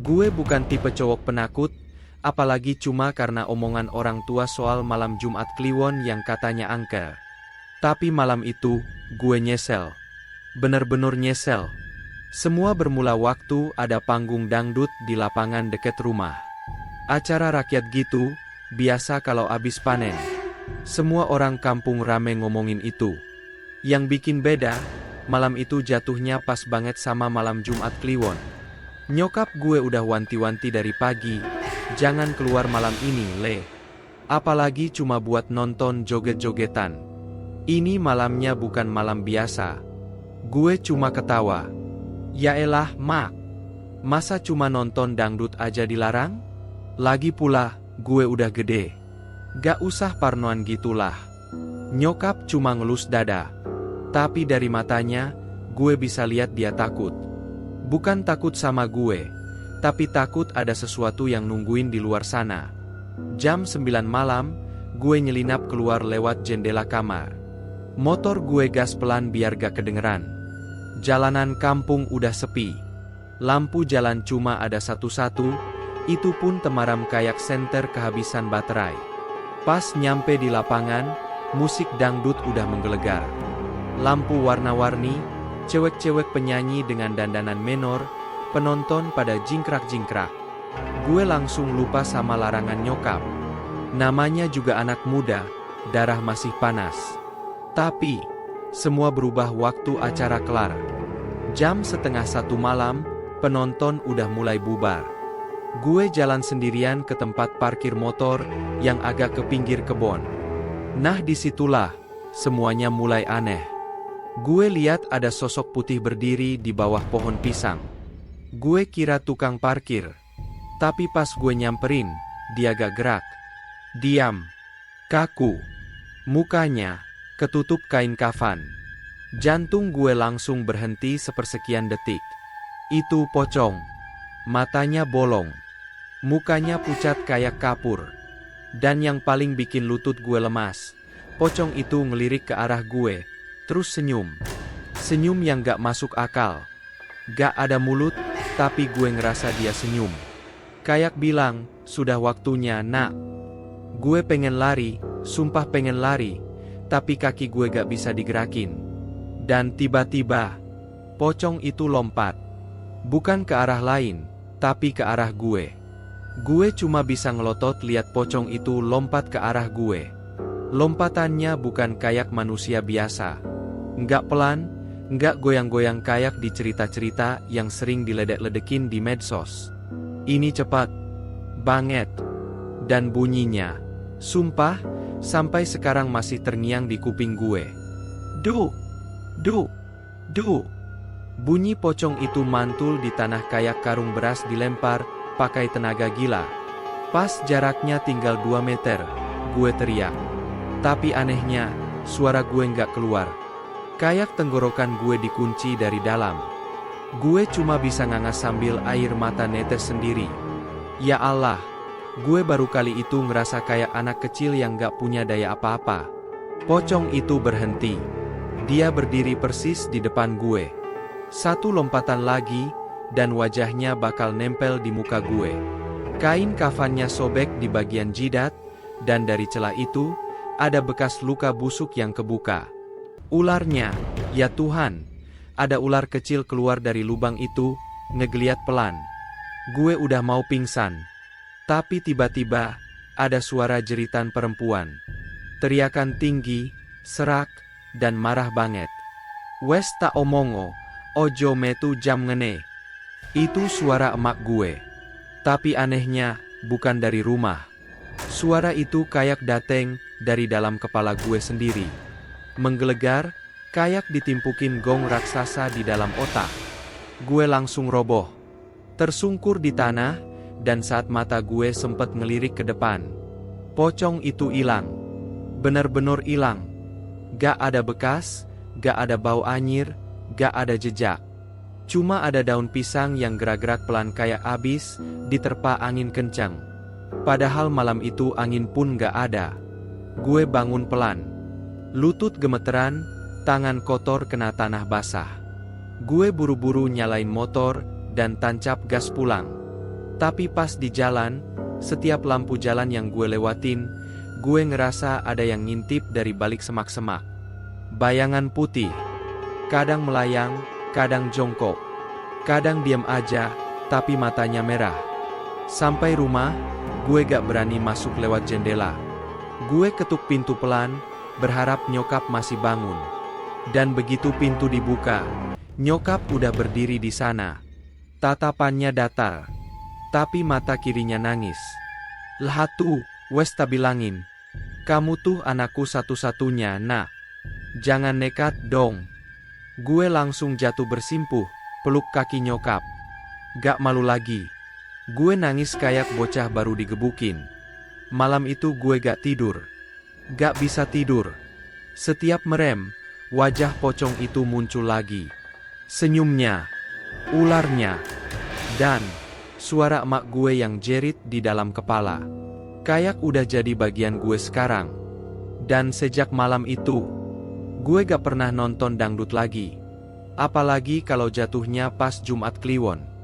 Gue bukan tipe cowok penakut, apalagi cuma karena omongan orang tua soal malam Jumat Kliwon yang katanya angker. Tapi malam itu, gue nyesel. Bener-bener nyesel. Semua bermula waktu ada panggung dangdut di lapangan deket rumah. Acara rakyat gitu, biasa kalau abis panen. Semua orang kampung rame ngomongin itu. Yang bikin beda, malam itu jatuhnya pas banget sama malam Jumat Kliwon. Nyokap gue udah wanti-wanti dari pagi, jangan keluar malam ini, Le. Apalagi cuma buat nonton joget-jogetan. Ini malamnya bukan malam biasa. Gue cuma ketawa. Yaelah, Mak. Masa cuma nonton dangdut aja dilarang? Lagi pula, gue udah gede. Gak usah parnoan gitulah. Nyokap cuma ngelus dada. Tapi dari matanya, gue bisa lihat dia takut. Bukan takut sama gue, tapi takut ada sesuatu yang nungguin di luar sana. Jam 9 malam, gue nyelinap keluar lewat jendela kamar. Motor gue gas pelan biar gak kedengeran. Jalanan kampung udah sepi. Lampu jalan cuma ada satu-satu, itu pun temaram kayak senter kehabisan baterai. Pas nyampe di lapangan, musik dangdut udah menggelegar. Lampu warna-warni, cewek-cewek penyanyi dengan dandanan menor, penonton pada jingkrak-jingkrak. Gue langsung lupa sama larangan nyokap. Namanya juga anak muda, darah masih panas. Tapi, semua berubah waktu acara kelar. Jam 12:30 malam, penonton udah mulai bubar. Gue jalan sendirian ke tempat parkir motor yang agak ke pinggir kebon. Nah disitulah, semuanya mulai aneh. Gue lihat ada sosok putih berdiri di bawah pohon pisang. Gue kira tukang parkir. Tapi pas gue nyamperin, dia gak gerak. Diam. Kaku. Mukanya ketutup kain kafan. Jantung gue langsung berhenti sepersekian detik. Itu pocong. Matanya bolong. Mukanya pucat kayak kapur. Dan yang paling bikin lutut gue lemas, pocong itu ngelirik ke arah gue. Terus senyum. Senyum yang gak masuk akal. Gak ada mulut, tapi gue ngerasa dia senyum. Kayak bilang, sudah waktunya, Nak. Gue pengen lari, sumpah pengen lari, tapi kaki gue gak bisa digerakin. Dan tiba-tiba, pocong itu lompat. Bukan ke arah lain, tapi ke arah gue. Gue cuma bisa ngelotot lihat pocong itu lompat ke arah gue. Lompatannya bukan kayak manusia biasa. Nggak pelan, nggak goyang-goyang kayak di cerita-cerita yang sering diledek-ledekin di medsos. Ini cepat banget. Dan bunyinya, sumpah, sampai sekarang masih terngiang di kuping gue. Duh, duh, duh. Bunyi pocong itu mantul di tanah kayak karung beras dilempar pakai tenaga gila. Pas jaraknya tinggal 2 meter, gue teriak. Tapi anehnya, suara gue nggak keluar. Kayak tenggorokan gue dikunci dari dalam. Gue cuma bisa ngangas sambil air mata netes sendiri. Ya Allah, gue baru kali itu ngerasa kayak anak kecil yang gak punya daya apa-apa. Pocong itu berhenti. Dia berdiri persis di depan gue. Satu lompatan lagi, dan wajahnya bakal nempel di muka gue. Kain kafannya sobek di bagian jidat, dan dari celah itu, ada bekas luka busuk yang kebuka. Ularnya, ya Tuhan, ada ular kecil keluar dari lubang itu, ngegeliat pelan. Gue udah mau pingsan. Tapi tiba-tiba, ada suara jeritan perempuan. Teriakan tinggi, serak, dan marah banget. Wes tak omongo, ojo metu jam ngene. Itu suara emak gue. Tapi anehnya, bukan dari rumah. Suara itu kayak dateng dari dalam kepala gue sendiri. Menggelegar, kayak ditimpukin gong raksasa di dalam otak. Gue langsung roboh. Tersungkur di tanah, dan saat mata gue sempet ngelirik ke depan, pocong itu hilang. Bener-bener hilang. Gak ada bekas, gak ada bau anyir, gak ada jejak. Cuma ada daun pisang yang gerak-gerak pelan kayak abis diterpa angin kencang. Padahal malam itu angin pun gak ada. Gue bangun pelan. Lutut gemeteran, tangan kotor kena tanah basah. Gue buru-buru nyalain motor dan tancap gas pulang. Tapi pas di jalan, setiap lampu jalan yang gue lewatin, gue ngerasa ada yang ngintip dari balik semak-semak. Bayangan putih. Kadang melayang, kadang jongkok. Kadang diam aja, tapi matanya merah. Sampai rumah, gue gak berani masuk lewat jendela. Gue ketuk pintu pelan, berharap nyokap masih bangun. Dan begitu pintu dibuka, nyokap udah berdiri di sana. Tatapannya datar, tapi mata kirinya nangis. Lah tuh, wes ta bilangin. Kamu tuh anakku satu-satunya, nak. Jangan nekat dong. Gue langsung jatuh bersimpuh, peluk kaki nyokap. Gak malu lagi. Gue nangis kayak bocah baru digebukin. Malam itu gue gak tidur. Gak bisa tidur. Setiap merem, wajah pocong itu muncul lagi. Senyumnya, ularnya, dan suara emak gue yang jerit di dalam kepala. Kayak udah jadi bagian gue sekarang. Dan sejak malam itu, gue gak pernah nonton dangdut lagi. Apalagi kalau jatuhnya pas Jumat Kliwon.